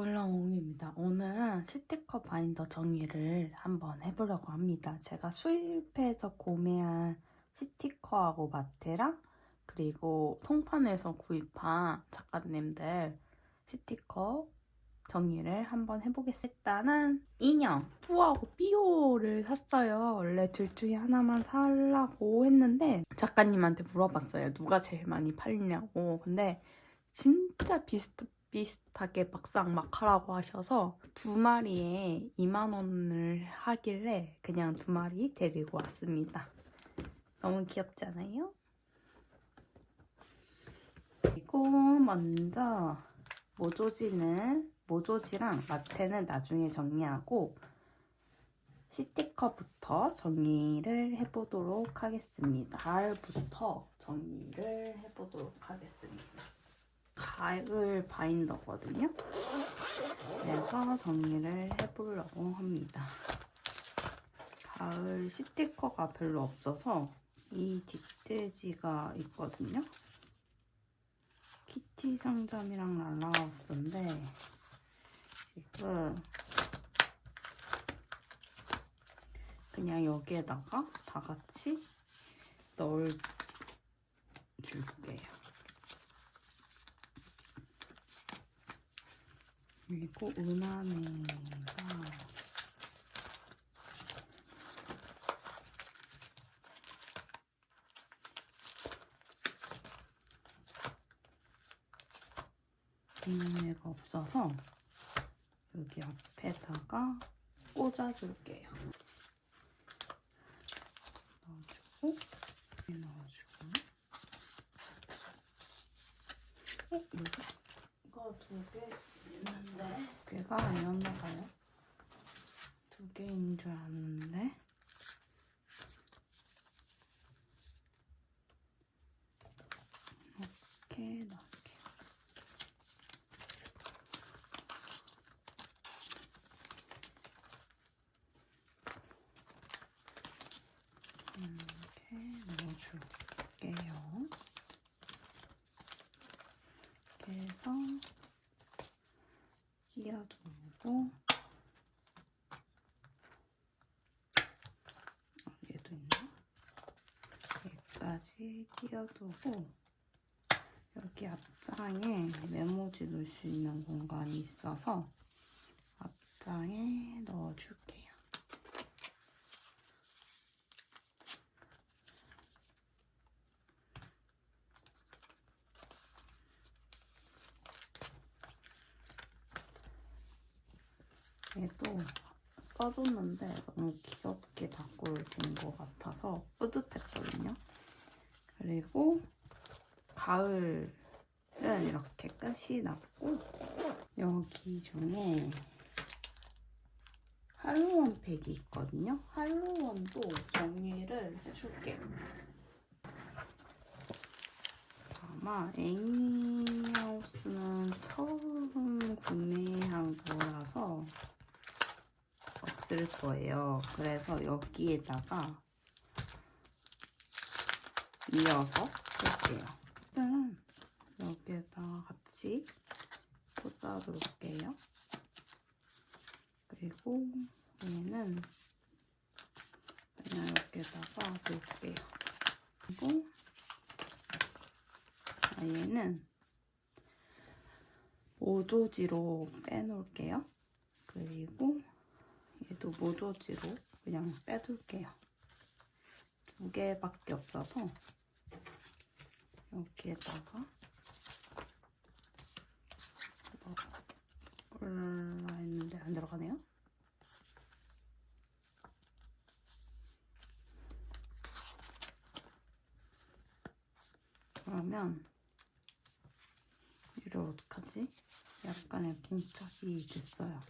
꿀렁옹입니다. 오늘은 스티커 바인더 정리를 한번 해보려고 합니다. 제가 수입해서 구매한 스티커하고 마테랑 그리고 통판에서 구입한 작가님들 스티커 정리를 한번 해보겠습니다. 일단은 인형 푸하고 삐오를 샀어요. 원래 둘 중에 하나만 사려고 했는데 작가님한테 물어봤어요. 누가 제일 많이 팔리냐고. 근데 진짜 비슷하게 막상 하라고 하셔서 두 마리에 2만 원을 하길래 그냥 두 마리 데리고 왔습니다. 너무 귀엽지 않아요? 그리고 먼저 모조지랑 마테는 나중에 정리하고 스티커부터 정리를 해보도록 하겠습니다. 가을부터 정리를 해보도록 하겠습니다. 가을 바인더거든요. 그래서 정리를 해보려고 합니다. 가을 스티커가 별로 없어서 이 뒷돼지가 있거든요. 키티 상점이랑 랄라하우스인데 지금 그냥 여기에다가 다 같이 넣어줄게요. 그리고 은하네가 은하네가 없어서 여기 앞에다가 꽂아줄게요. 넣어주고 이거 두 개 있는데 두 개가 아니었나 봐요. 두 개인 줄 알았는데 이렇게 넣을게요. 이렇게 넣어줄게요. 이렇게 해서 끼워두고 얘도 있나? 여기까지 끼워두고 여기 앞장에 메모지 넣을 수 있는 공간이 있어서 앞장에 넣어줄게요. 얘도 써줬는데 너무 귀엽게 다꾸어진 것 같아서 뿌듯했거든요. 그리고 가을은 이렇게 끝이 났고 여기 중에 할로원 팩이 있거든요. 할로원도 정리를 해줄게요. 아마 애니하우스는 처음 구매한 거라서 없을 거예요. 그래서 여기에다가 이어서 쓸게요. 일단은 여기에다가 같이 꽂아놓을게요. 그리고 얘는 그냥 여기에다가 놓을게요. 그리고 얘는 모조지로 빼놓을게요. 그리고 얘도 모조지로 그냥 빼둘게요. 두 개밖에 없어서 여기에다가 넣어볼라 했는데 안 들어가네요. 그러면 이를 어떡하지? 약간의 봉착이 됐어요.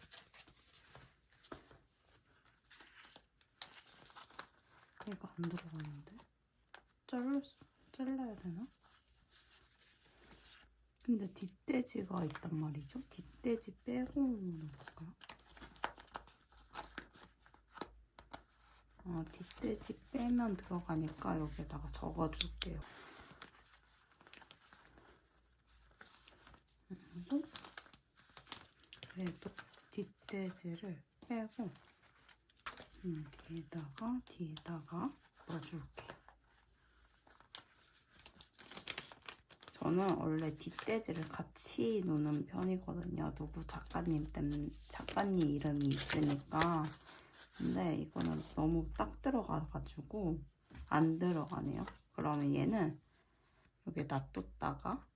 이거 안 들어가는데? 잘라야 되나? 근데 뒷돼지가 있단 말이죠? 뒷돼지 빼고 넣어볼까요? 뒷돼지 빼면 들어가니까 여기에다가 적어줄게요. 그리고 그래도 뒷돼지를 빼고 뒤에다가 넣어줄게. 저는 원래 뒷돼지를 같이 놓는 편이거든요. 누구 작가님 이름이 있으니까. 근데 이거는 너무 딱 들어가가지고 안 들어가네요. 그러면 얘는 여기 놔뒀다가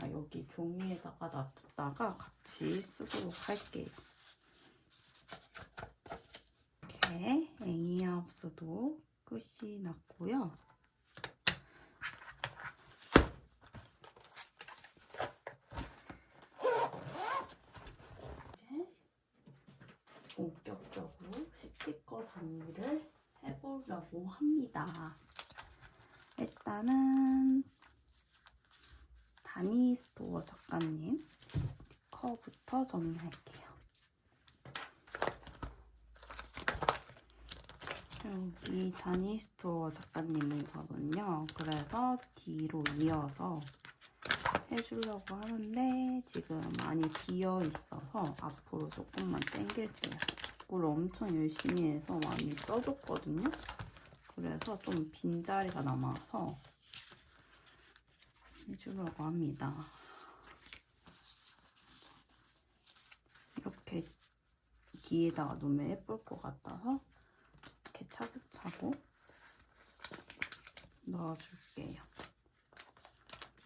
여기 종이에다가 놔뒀다가 같이 쓰도록 할게요. 이렇게 애니하우스도 끝이 났고요. 이제 본격적으로 스티커 정리를 해보려고 합니다. 일단은 다니스토어 작가님 스티커부터 정리할게요. 여기 다니스토어 작가님이거든요. 그래서 뒤로 이어서 해주려고 하는데 지금 많이 비어 있어서 앞으로 조금만 당길게요. 물 엄청 열심히 해서 많이 써줬거든요. 그래서 좀 빈자리가 남아서 해주려고 합니다. 이렇게 뒤에다가 놓으면 예쁠 것 같아서 이렇게 차곡차곡 넣어줄게요.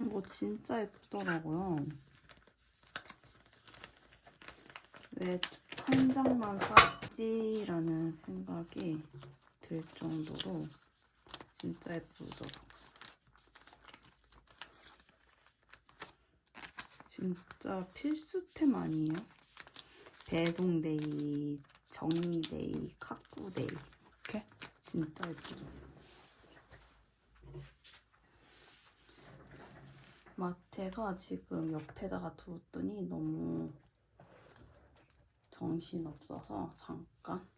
이거 진짜 예쁘더라고요. 왜 한 장만 샀지라는 생각이 들 정도로 진짜 예쁘더라고요. 진짜 필수템 아니에요? 배송데이, 정리데이, 카쿠데이 이렇게 진짜 예쁘죠? 마테가 지금 옆에다가 두었더니 너무 정신없어서 잠깐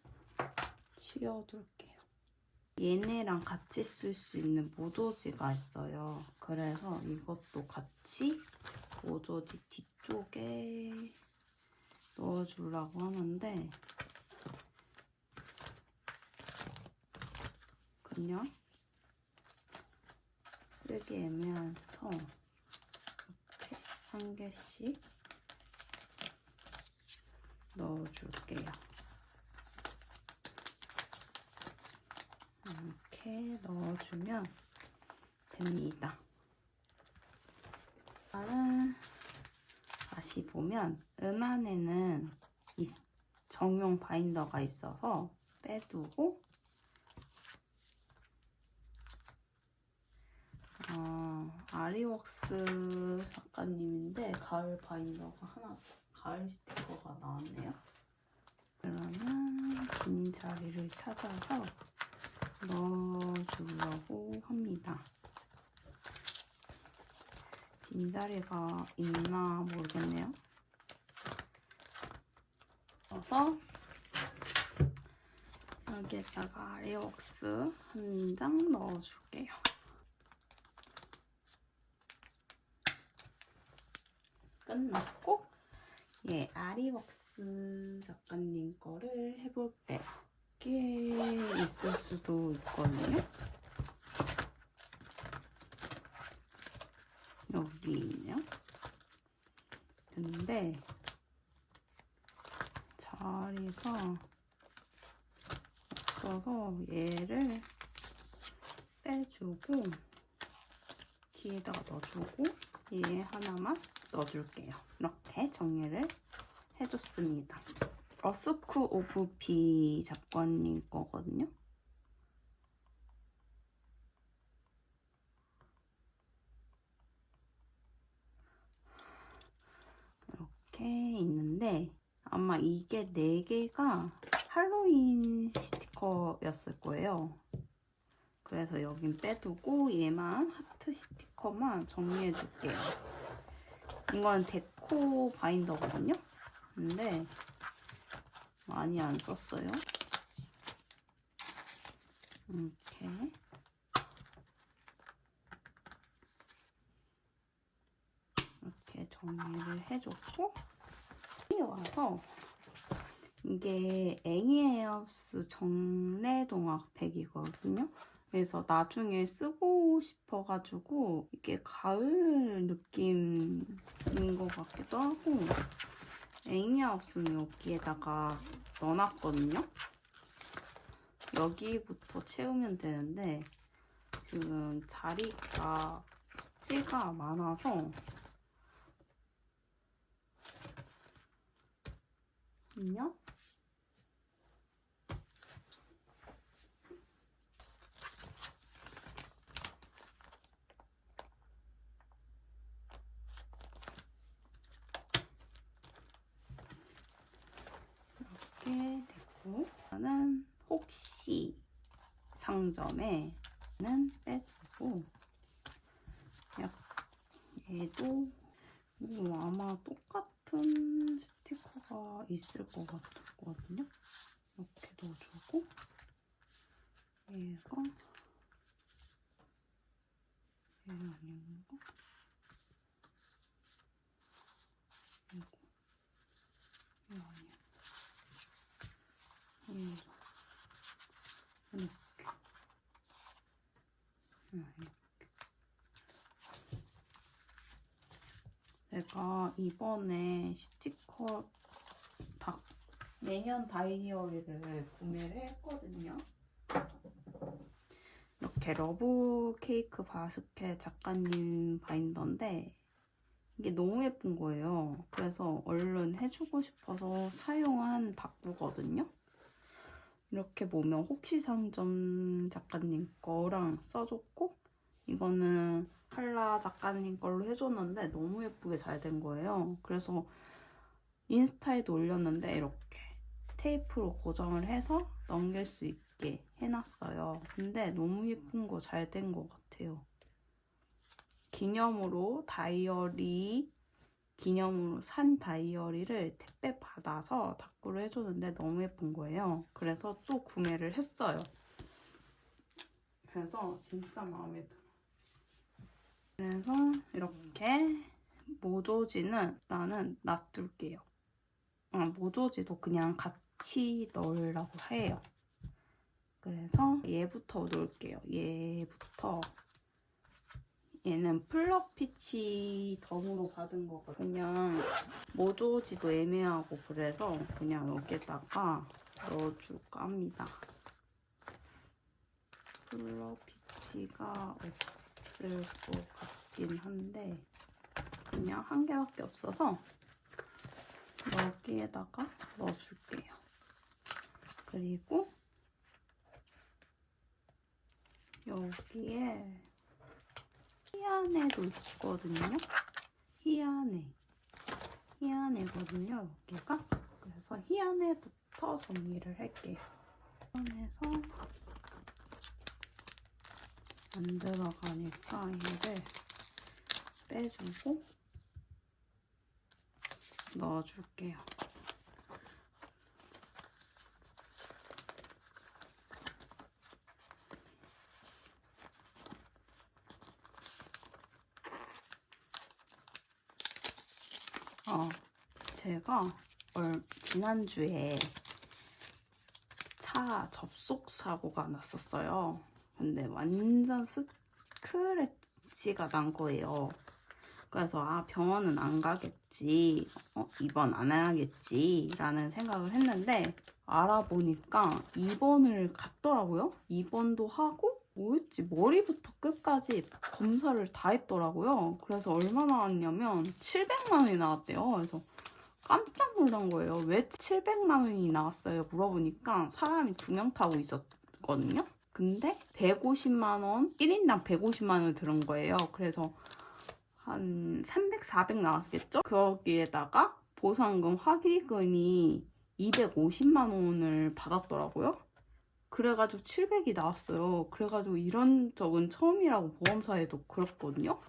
치워둘게요. 얘네랑 같이 쓸 수 있는 모조지가 있어요. 그래서 이것도 같이 모조지 뒤쪽에 넣어주려고 하는데 그냥 쓰기 애매해서 이렇게 한 개씩 넣어줄게요. 이렇게 넣어주면 됩니다. 다시 보면 안에는 정용 바인더가 있어서 빼두고 아리웍스 작가님인데 가을 바인더가 하나, 가을 스티커가 나왔네요. 그러면 빈 자리를 찾아서 넣어주려고 합니다. 빈자리가 있나 모르겠네요. 그래서 여기에다가 아리웍스 한 장 넣어줄게요. 끝났고 아리웍스 작가님 거를 해볼게요. 이게 있을 수도 있거든요. 여기 있네요. 근데 자리가 없어서 얘를 빼주고 뒤에다가 넣어주고 얘 하나만 넣어줄게요. 이렇게 정리를 해줬습니다. 러스쿠 오브 비 작가님 거거든요. 이렇게 있는데 아마 이게 4개가 할로윈 스티커였을 거예요. 그래서 여긴 빼두고 얘만 하트 스티커만 정리해줄게요. 이건 데코 바인더거든요. 근데 많이 안 썼어요. 이렇게 정리를 해줬고 가져와서 이게 애니하우스 정례동화팩이거든요. 그래서 나중에 쓰고 싶어가지고 이게 가을 느낌인 것 같기도 하고 애니하우스는 여기에다가 넣어놨거든요. 여기부터 채우면 되는데 지금 자리가 찌가 많아서 그냥 이렇게 됐고 저는 혹시 상점에는 빼주고 얘도 아마 똑같은 스티커가 있을 것 같거든요. 이렇게 넣어주고 얘가 얘 아닌가? 이거 얘 아니야. 이렇게. 제가 이번에 스티커 내년 다이어리를 구매를 했거든요. 이렇게 러브 케이크 바스켓 작가님 바인더인데 이게 너무 예쁜 거예요. 그래서 얼른 해주고 싶어서 사용한 다꾸거든요. 이렇게 보면 혹시 상점 작가님 거랑 써줬고 이거는 칼라 작가님 걸로 해줬는데 너무 예쁘게 잘 된 거예요. 그래서 인스타에도 올렸는데 이렇게 테이프로 고정을 해서 넘길 수 있게 해놨어요. 근데 너무 예쁜 거 잘 된 것 같아요. 기념으로 산 다이어리를 택배 받아서 다꾸를 해줬는데 너무 예쁜 거예요. 그래서 또 구매를 했어요. 그래서 진짜 마음에 들어요. 그래서 이렇게 모조지는 나는 놔둘게요. 모조지도 그냥 같이 넣으려고 해요. 그래서 얘부터 넣을게요. 얘는 플럭피치 덤으로 받은 거고 그냥 모조지도 애매하고 그래서 그냥 여기다가 넣어줄까 합니다. 플럭피치가 없을 것 같긴 한데 그냥 한 개밖에 없어서 여기에다가 넣어줄게요. 그리고 여기에 희한애도 있거든요. 희한애거든요, 여기가. 그래서 희한애부터 정리를 할게요. 희한애에서 안 들어가니까 얘를 빼주고 넣어줄게요. 제가 지난주에 차 접속 사고가 났었어요. 근데 완전 스크래치가 난 거예요. 그래서 병원은 안 가겠지, 입원 안 해야겠지 라는 생각을 했는데 알아보니까 입원을 갔더라고요. 입원도 하고 뭐였지? 머리부터 끝까지 검사를 다 했더라고요. 그래서 얼마 나왔냐면 700만 원이 나왔대요. 그래서 깜짝 놀란 거예요. 왜 700만 원이 나왔어요? 물어보니까 사람이 2명 타고 있었거든요. 근데 150만 원, 1인당 150만 원을 들은 거예요. 그래서 한 300, 400 나왔겠죠? 거기에다가 보상금, 화기금이 250만 원을 받았더라고요. 그래가지고 700이 나왔어요. 그래가지고 이런 적은 처음이라고 보험사에도 그랬거든요.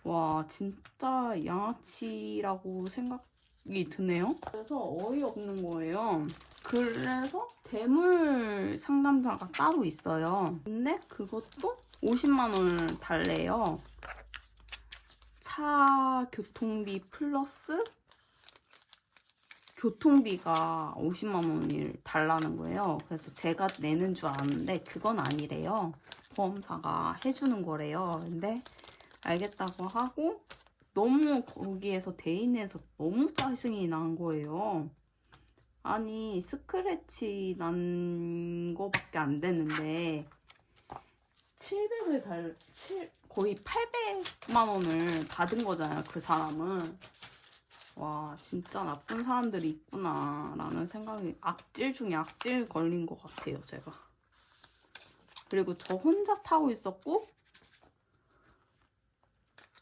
와, 진짜 양아치라고 생각이 드네요. 그래서 어이없는 거예요. 그래서 대물 상담사가 따로 있어요. 근데 그것도 50만 원을 달래요. 차 교통비 플러스 교통비가 50만 원을 달라는 거예요. 그래서 제가 내는 줄 알았는데 그건 아니래요. 보험사가 해주는 거래요. 근데 알겠다고 하고 너무 거기에서 대인해서 너무 짜증이 난 거예요. 아니 스크래치 난 거밖에 안 되는데 700을 거의 800만 원을 받은 거잖아요. 그 사람은. 와 진짜 나쁜 사람들이 있구나 라는 생각이 악질 중에 악질 걸린 것 같아요. 제가. 그리고 저 혼자 타고 있었고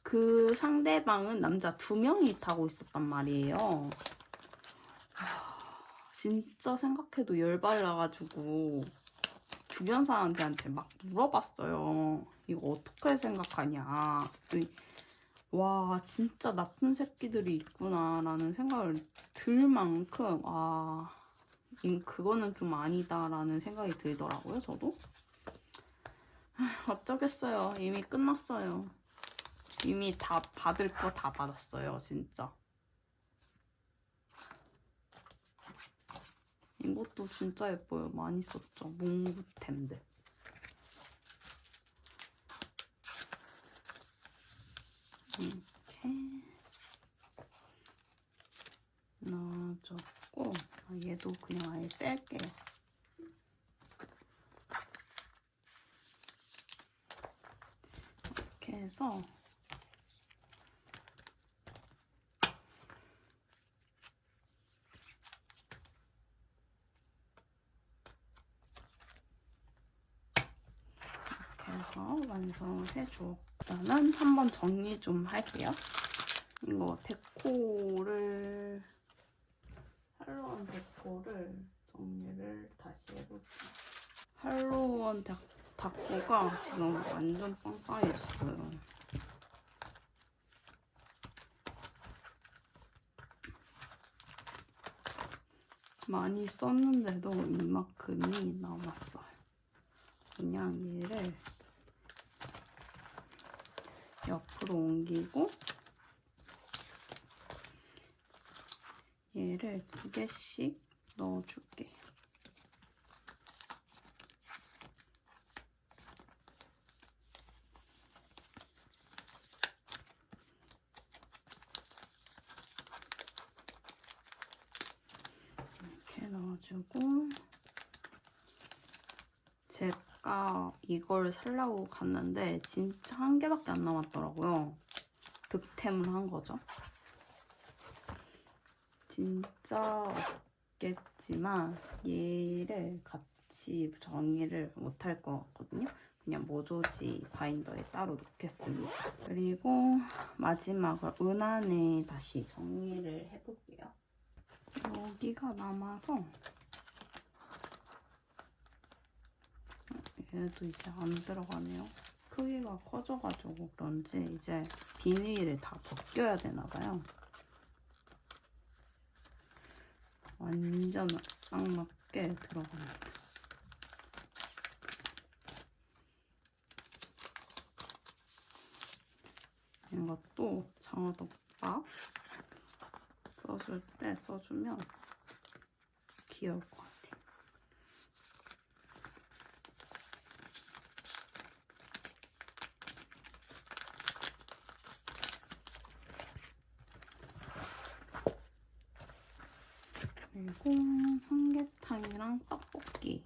그 상대방은 남자 2명이 타고 있었단 말이에요. 진짜 생각해도 열받아가지고 주변 사람들한테 막 물어봤어요. 이거 어떻게 생각하냐. 와 진짜 나쁜 새끼들이 있구나 라는 생각을 들 만큼 그거는 좀 아니다 라는 생각이 들더라고요. 저도 어쩌겠어요. 이미 끝났어요. 이미 다 받을 거 다 받았어요. 진짜 이것도 진짜 예뻐요. 많이 썼죠. 몽구템들. 이렇게 넣어줬고 얘도 그냥 아예 뺄게요. 이렇게 해서 완성해줘. 일단은 한번 정리 좀 할게요. 이거 데코를 할로원 데코를 정리를 다시 해볼게요. 할로원 데코가 지금 완전 빵빵해졌어요. 많이 썼는데도 이만큼이 남았어요. 그냥 얘를 옆으로 옮기고 얘를 2개씩 넣어줄게. 이렇게 넣어주고 제가 이걸 살려고 갔는데 진짜 1개밖에 안 남았더라고요. 득템을 한 거죠. 진짜 없겠지만 얘를 같이 정리를 못할 것 같거든요. 그냥 모조지 바인더에 따로 놓겠습니다. 그리고 마지막으로 은안에 다시 정리를 해볼게요. 여기가 남아서 얘도 이제 안 들어가네요. 크기가 커져가지고 그런지 이제 비닐을 다 벗겨야 되나봐요. 완전 딱 맞게 들어갑니다. 이것도 장어덮밥 써줄 때 써주면 귀여울 것 같아요. 그리고 삼계탕이랑 떡볶이.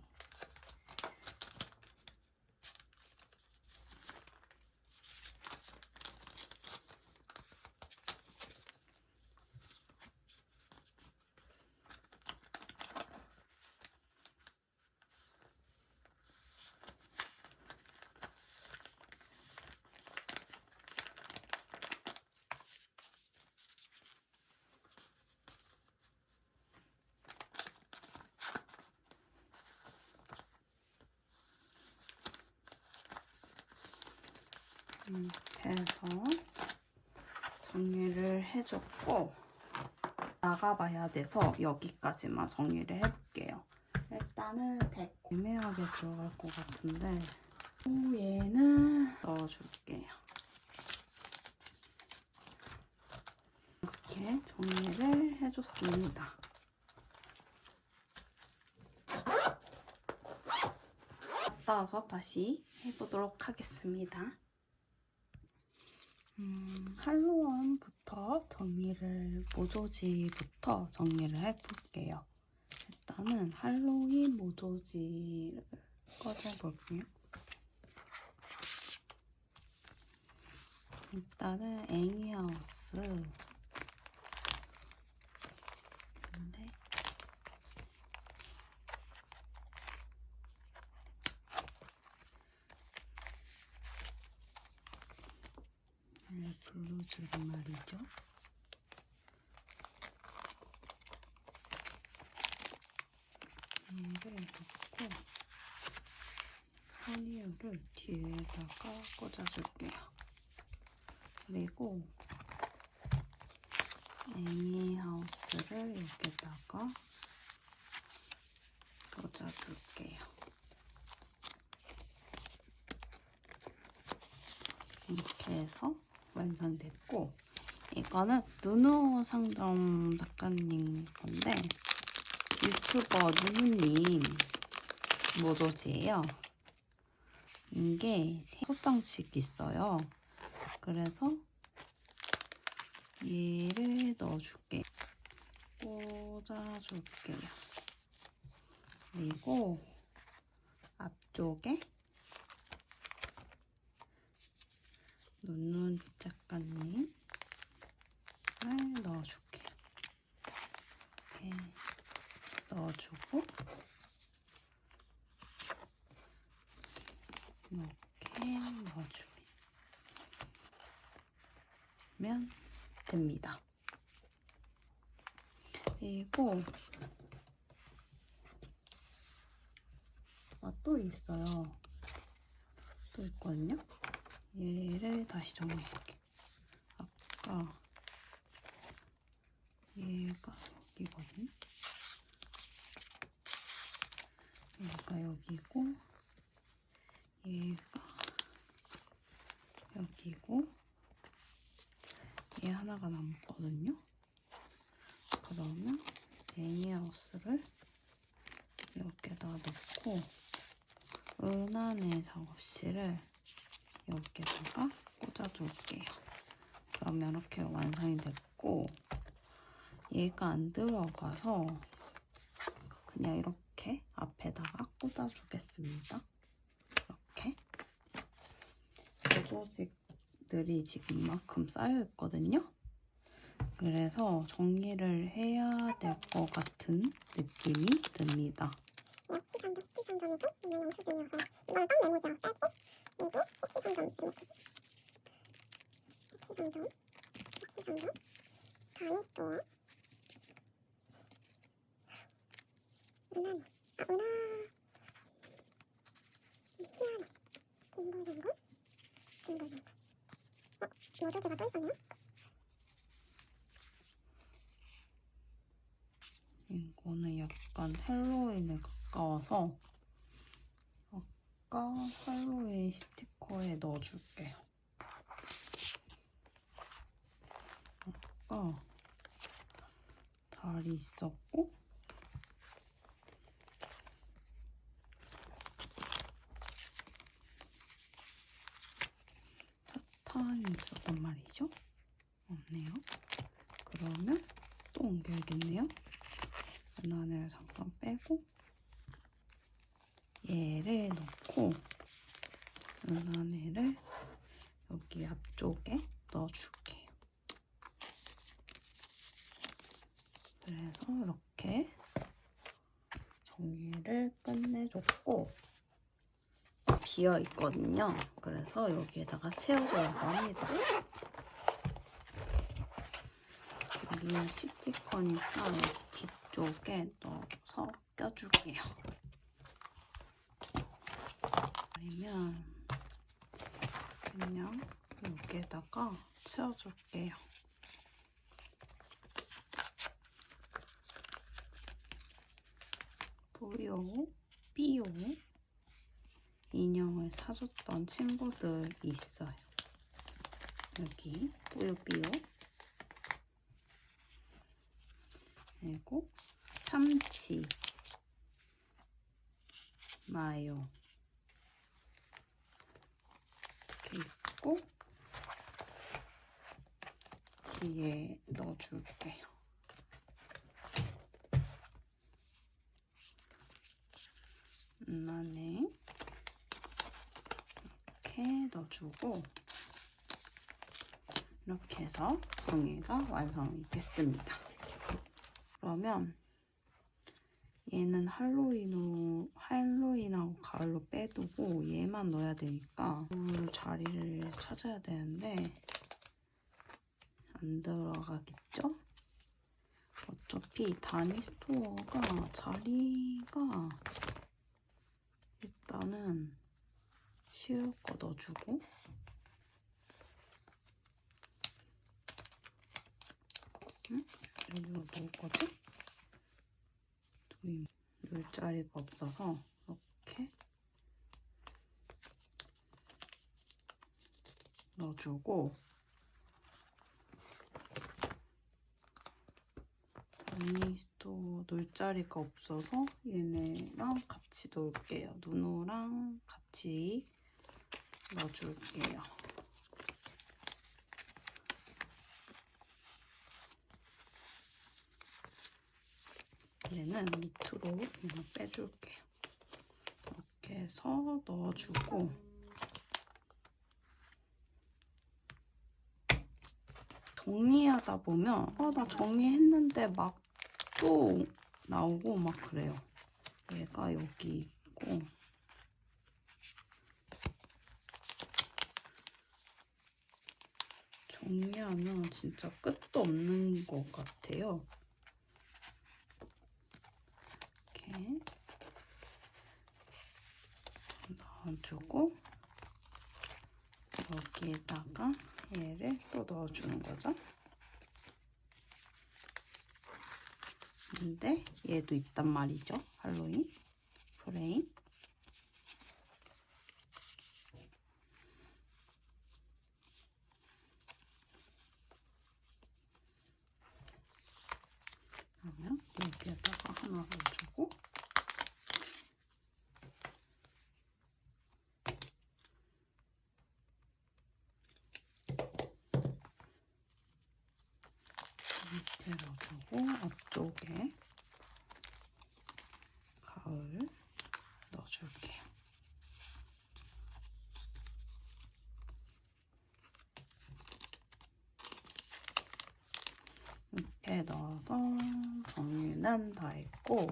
이렇게 해서 정리를 해줬고 나가봐야 돼서 여기까지만 정리를 해볼게요. 일단은 데코 애매하게 들어갈 것 같은데 얘는 넣어줄게요. 이렇게 정리를 해줬습니다. 갔다 와서 다시 해보도록 하겠습니다. 할로원부터 모조지부터 정리를 해볼게요. 일단은 할로윈 모조지를 꺼내볼게요. 일단은 애니하우스 블루줄은 말이죠. 얘를 넣고 허니유를 뒤에다가 꽂아줄게요. 그리고 애니하우스를 여기다가 꽂아줄게요. 이렇게 해서 완성됐고, 이거는 누누 상점 작가님 건데 유튜버 누누님 모조지예요. 이게 소장식 있어요. 그래서 얘를 넣어줄게요. 꽂아줄게요. 그리고 앞쪽에 누누 작가님을 넣어줄게요. 이렇게 넣어주고 이렇게 넣어주면 됩니다. 그리고 또 있어요. 또 있거든요. 얘를 다시 정리할게요. 아까 얘가 여기거든요. 얘가 여기고 얘가 여기고 얘 하나가 남았거든요. 그러면 애니하우스를 여기에다 넣고 은하의 작업실을 여기에다가 꽂아줄게요. 그러면 이렇게 완성이 됐고, 얘가 안 들어가서 그냥 이렇게 앞에다가 꽂아주겠습니다. 이렇게 모조직들이 지금 이만큼 쌓여있거든요. 그래서 정리를 해야 될 것 같은 느낌이 듭니다. 혹시 상점이고 이거 영수증이어서 이거는 딱 메모지야 빼고 얘도 혹시 상점 메모지 혹시 상점 다니스토어 은하네 희한해 딩골댕골 모조지가 또 있었네요. 이거는 약간 헬로윈에 가까워서 아까 할로윈 스티커에 넣어줄게요. 아까 달이 있었고 사탕이 있었단 말이죠. 없네요. 그러면 또 옮겨야겠네요. 은하를 잠깐 빼고 얘를 넣고 은하를 여기 앞쪽에 넣어줄게요. 그래서 이렇게 정리를 끝내줬고 비어 있거든요. 그래서 여기에다가 채워주려고 합니다. 여기는 스티커니까 여기 뒤쪽에 넣어서 껴줄게요. 아니면 그냥 여기에다가 채워줄게요. 뿌요, 삐요 인형을 사줬던 친구들 있어요. 여기 뿌요, 삐요 그리고 참치, 마요 얘 넣어줄게요. 안에 이렇게 넣어주고 이렇게 해서 종이가 완성이 됐습니다. 그러면 얘는 할로윈하고 가을로 빼두고 얘만 넣어야 되니까 물 자리를 찾아야 되는데 안 들어가겠죠? 어차피 다니스토어가 자리가 일단은 쉬울 거 넣어주고 여기로 넣을 거지? 놓을 자리가 없어서 이렇게 넣어주고 다니스토어 놓을 자리가 없어서 얘네랑 같이 넣을게요. 누누랑 같이 넣어줄게요. 얘는 밑으로 빼줄게요. 이렇게 해서 넣어주고 정리하다 보면 나 정리했는데 막 또 나오고 막 그래요. 얘가 여기 있고 정리하면 진짜 끝도 없는 것 같아요. 이렇게 넣어주고 여기에다가 얘를 또 넣어주는 거죠. 근데 얘도 있단 말이죠. 할로윈 프레임. 그러면 여기에다가 하나 넣어주고 이렇게 넣어주고 앞쪽에 가을 넣어줄게요. 이렇게 넣어서 정리는 다 했고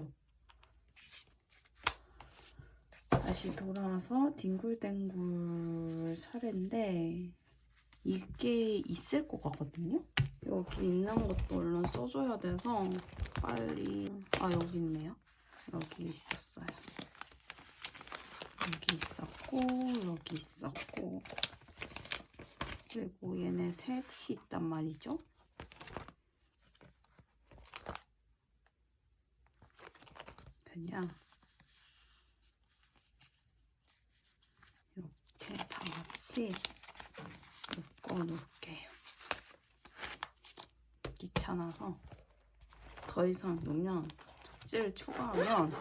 다시 돌아와서 딩굴댕굴 차례인데 이게 있을 것 같거든요? 여기 있는 것도 얼른 써줘야 돼서 빨리 여기 있네요. 여기 있었어요. 여기 있었고 여기 있었고 그리고 얘네 셋이 있단 말이죠. 그냥 이렇게 다 같이 묶어 놓을게요. 귀찮아서 더 이상 놓으면 접지를 추가하면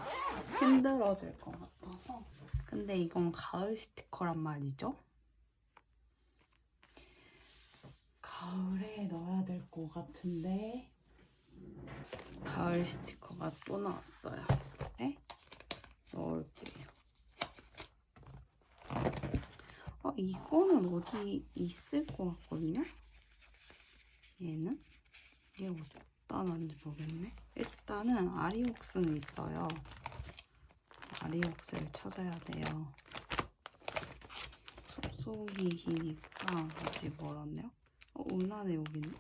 힘들어질 것 같아서. 근데 이건 가을 스티커란 말이죠. 가을에 넣어야 될 것 같은데 가을 스티커가 또 나왔어요. 네? 넣을게요. 이거는 어디 있을 것 같거든요? 얘는? 얘 어디다 놨는지 모르겠네. 일단은 아리옥스는 있어요. 아리옥스를 찾아야 돼요. 섭소히히니까 아직 멀었네요. 은하네 여기 있네.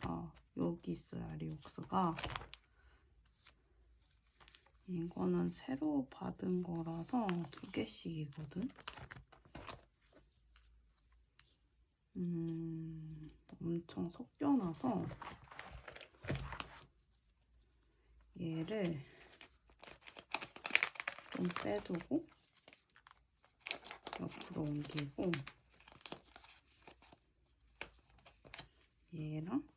여기 있어요. 아리옥스가. 이거는 새로 받은 거라서 2개씩이거든. 엄청 섞여놔서 얘를 좀 빼두고 옆으로 옮기고 얘랑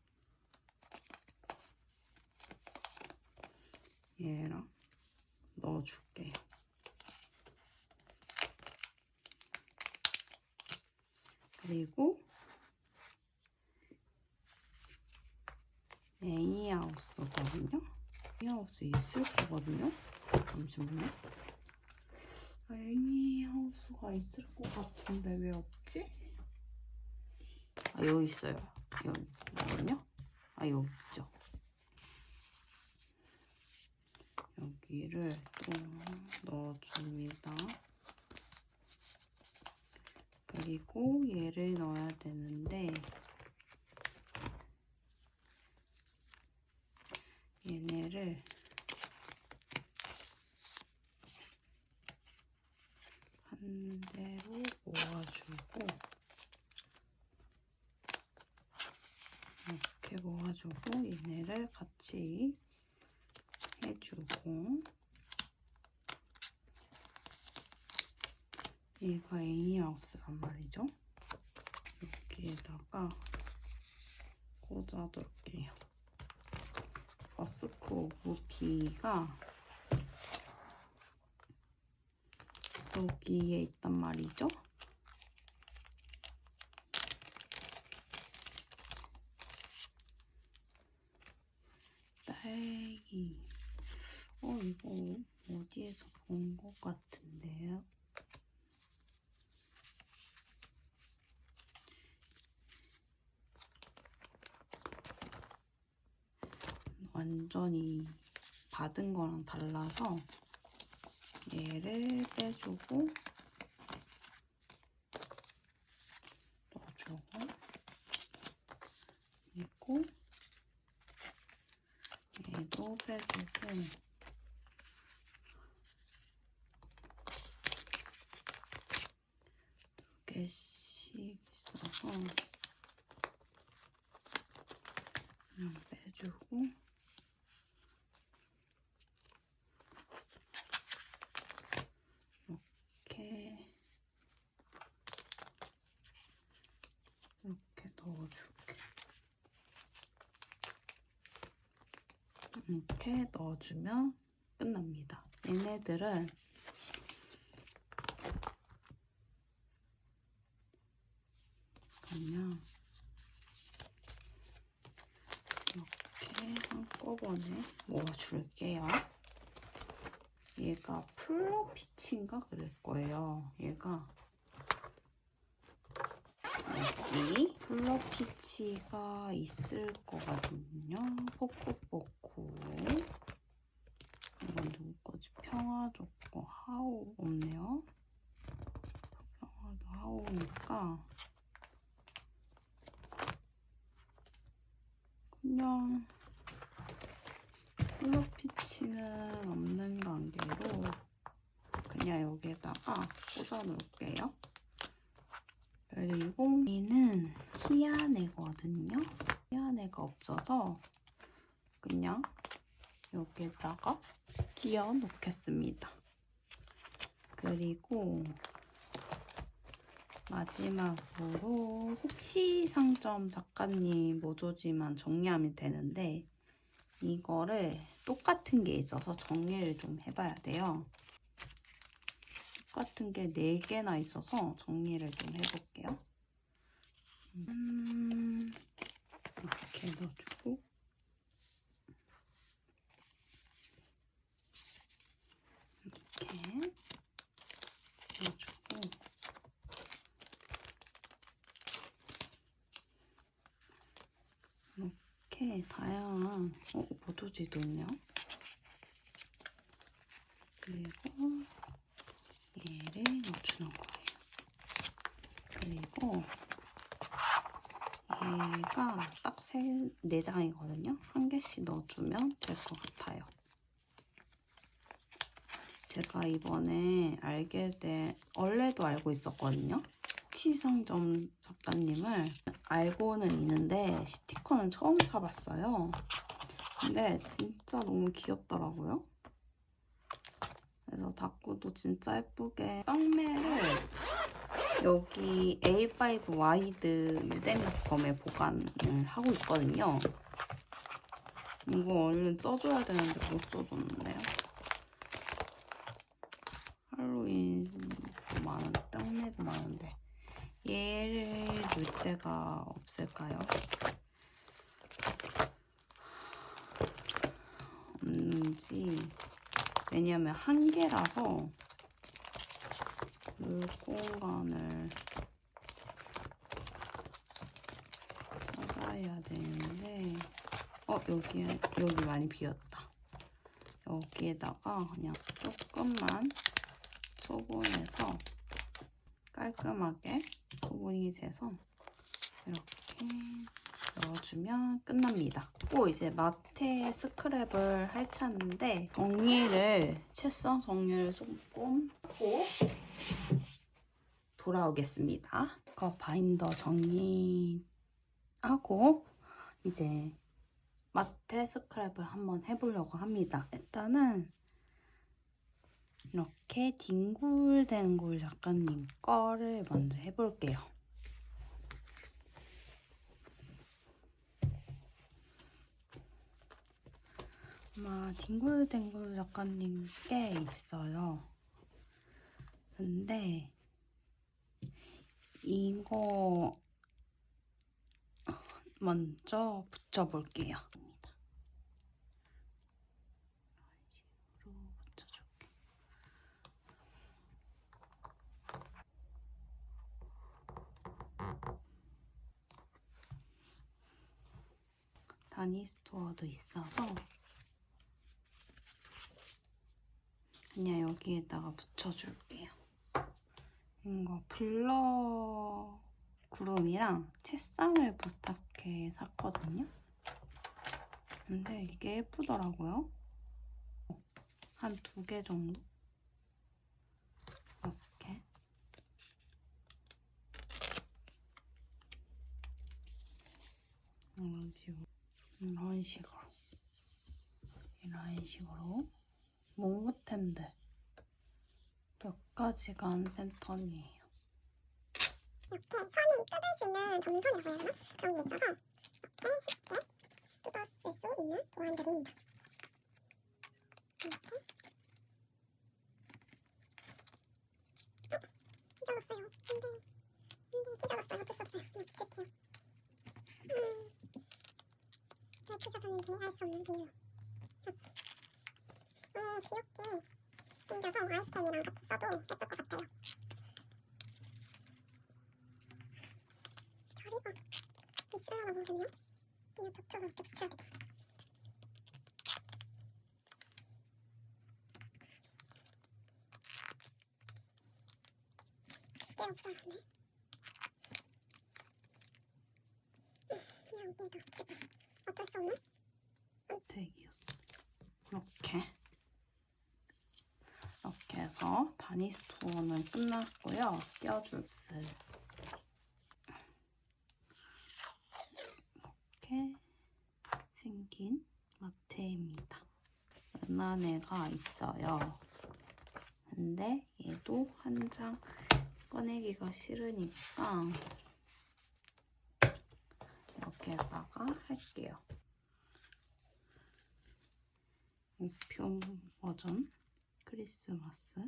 얘랑 넣어줄게요. 그리고 애니하우스거든요. 애니하우스 있을 거거든요. 잠시만요. 애니하우스가 있을 것 같은데 왜 없지? 아, 여기 있어요. 여기 있거든요. 아, 여기 있죠. 여기를 또 넣어줍니다. 그리고 얘를 넣어야 되는데 얘네를 한 대로 모아주고 이렇게 모아주고 얘네를 같이 해주고 얘가 애니하우스란 말이죠. 여기에다가 꽂아둘게요. 마스크 오브 B가 여기에 있단 말이죠. 딸기. 이거 어디에서 본 것 같은데요? 완전히 받은 거랑 달라서 얘를 빼주고 넣어주고 그리고 얘도 빼주고 두 개씩 있어서 그냥 빼주고 이렇게 넣어줄게. 이렇게 넣어주면 끝납니다. 얘네들은 그냥 이렇게 한꺼번에 모아줄게요. 얘가 플러피치인가 그럴 거예요. 얘가 여기 플러피치가 있을 거거든요. 포쿠포쿠. 이건 누구 거지? 평화조 거 하오 없네요. 평화도 하오니까 그냥 플러피치는 없는 관계로 그냥 여기에다가 꽂아 놓을게요. 그리고 얘는 희야네거든요. 희야네가 없어서 그냥 여기에다가 끼워 놓겠습니다. 그리고 마지막으로 혹시 상점 작가님 모조지만 정리하면 되는데 이거를 똑같은 게 있어서 정리를 좀 해봐야 돼요. 똑같은 게 4개나 있어서 정리를 좀 해볼게요. 이렇게 넣어주고 이렇게 넣어주고 이렇게 다양한 모조지도 있네요. 그리고 얘를 넣어주는 거예요. 그리고 얘가 딱 4장이거든요. 한 개씩 넣어주면 될 것 같아요. 제가 이번에 원래도 알고 있었거든요. 혹시 상점 작가님을 알고는 있는데 스티커는 처음 사봤어요. 근데 진짜 너무 귀엽더라고요. 그래서 다꾸도 진짜 예쁘게 떡매를 여기 A5 와이드 유대용품에 보관을 하고 있거든요. 이거 얼른 써줘야 되는데 못 써줬네요. 할로윈도 많은데 떡매도 많은데 얘를 넣을 데가 없을까요? 없는지. 왜냐면 한 개라서 물 공간을 찾아야 되는데, 여기 많이 비었다. 여기에다가 그냥 조금만 소분해서 깔끔하게 소분이 돼서 이렇게 넣어주면 끝납니다. 또 이제 마테 스크랩을 할 차인데 채성 정리를 조금 하고 돌아오겠습니다. 이거 바인더 정리하고 이제 마테 스크랩을 한번 해보려고 합니다. 일단은 이렇게 뒹굴뒹굴 작가님 거를 먼저 해볼게요. 아마 뒹굴뒹굴 작가님 게 있어요. 근데 이거 먼저 붙여볼게요. 이런 식으로 붙여줄게. 다니스토어도 있어서 그냥 여기에다가 붙여줄게요. 이거 블러 구름이랑 채쌍을 부탁해 샀거든요. 근데 이게 예쁘더라고요. 한 2개 정도? 이렇게. 이런 식으로 몽구템들 몇 가지가 한 팬텀이에요. 이렇게 선이 뜯을 수 있는 점선이라고 해야 되나? 그런 게 있어서 이렇게 쉽게 뜯었을 수 있는 도안들입니다. 이렇게 찢어졌어요. 근데 찢어졌어요. 어쩔 수 없어요. 그냥 붙일게요. 왜 찢어졌는지 알 수 없는 이유. 귀엽게 생겨서 아이스템이랑 같이 써도 예쁠 것 같아요. 저리가 비싸거든요. 그냥 겹쳐서 이렇게 붙여야 돼요. 두개가 붙여놨네. 그냥 여기에다 붙이고 어쩔 수 없나? 택이었어. 이렇게 해서 다니스토어는 끝났고요. 껴줄스 이렇게 생긴 마테입니다. 은한애가 있어요. 근데 얘도 한 장 꺼내기가 싫으니까 이렇게다가 할게요. 우표 버전 크리스마스.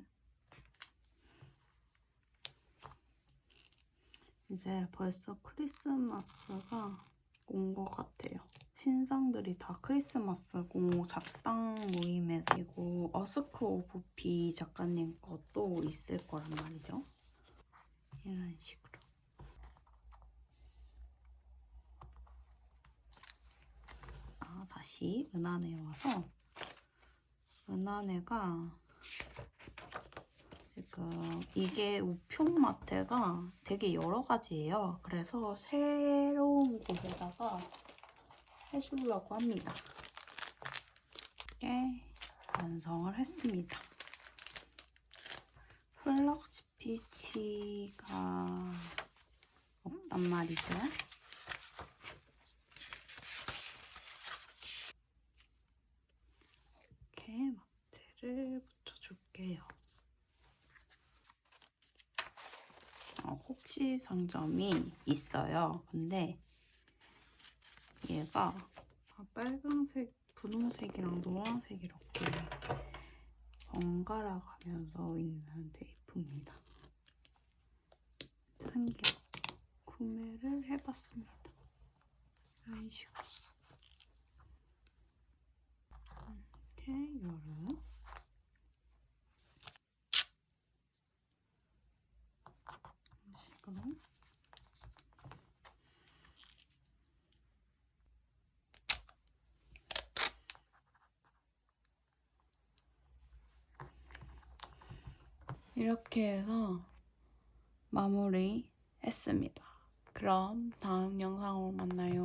이제 벌써 크리스마스가 온 것 같아요. 신상들이 다 크리스마스고 작당 모임에서 이고 어스크 오브 비 작가님 것도 있을 거란 말이죠. 이런 식으로. 다시 은한에 와서 은한애가 지금 이게 우표마테가 되게 여러 가지예요. 그래서 새로운 곳에다가 해주려고 합니다. 이렇게 완성을 했습니다. 플럭 지피치가 없단 말이죠. 이렇게 마테를 붙여줄게요. 혹시 상점이 있어요. 근데 얘가 빨간색, 분홍색이랑 노란색 이렇게 번갈아 가면서 있는 테이프입니다. 참개 구매를 해봤습니다. 이런 식으로 요런 식으로 이렇게 해서 마무리 했습니다. 그럼 다음 영상으로 만나요.